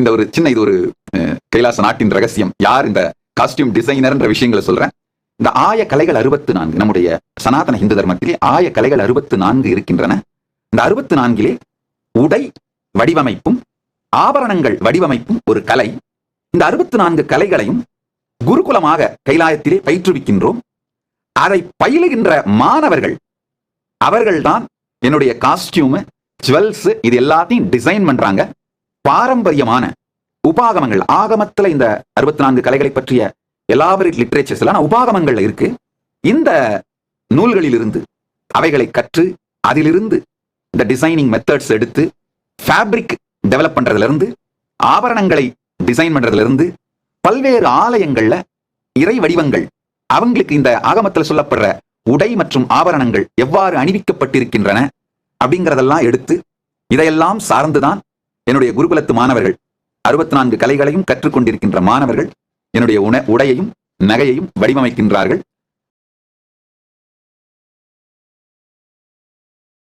இந்த ஒரு சின்ன இது ஒரு கைலாச நாட்டின் ரகசியம். யார் இந்த காஸ்டியூம் டிசைனர் என்ற விஷயங்களை சொல்றேன். இந்த ஆய கலைகள் 64 நம்முடைய சனாதன இந்து தர்மத்திலே ஆய கலைகள் 64 இருக்கின்றன. இந்த 64 உடை வடிவமைப்பும் ஆபரணங்கள் வடிவமைப்பும் ஒரு கலை. இந்த 64 கலைகளையும் குருகுலமாக கைலாயத்திலே பயிற்றுவிக்கின்றோம். அதை பயிலுகின்ற மாணவர்கள் அவர்கள்தான் என்னுடைய காஸ்டியூம், ஜுவல்ஸ் இது எல்லாத்தையும் டிசைன் பண்றாங்க. பாரம்பரியமான உபாகமங்கள், ஆகமத்துல இந்த 64 கலைகளை பற்றிய எலாபரேட் லிட்ரேச்சர்ஸ் எல்லாம் உபாகமங்கள்ல இருக்கு. இந்த நூல்களிலிருந்து அவைகளை கற்று அதிலிருந்து இந்த டிசைனிங் மெத்தட்ஸ் எடுத்து ஃபேப்ரிக் டெவலப் பண்றதுல இருந்து ஆபரணங்களை டிசைன் பண்றதுல இருந்து பல்வேறு ஆலயங்கள்ல இறை வடிவங்கள் அவங்களுக்கு இந்த ஆகமத்தில் சொல்லப்படுற உடை மற்றும் ஆபரணங்கள் எவ்வாறு அணிவிக்கப்பட்டிருக்கின்றன அப்படிங்கிறதெல்லாம் எடுத்து இதையெல்லாம் சார்ந்துதான் என்னுடைய குருகுலத்து மாணவர்கள் 64 கலைகளையும் கற்றுக்கொண்டிருக்கின்ற மாணவர்கள் என்னுடைய உடையையும் நகையையும் வடிவமைக்கின்றார்கள்.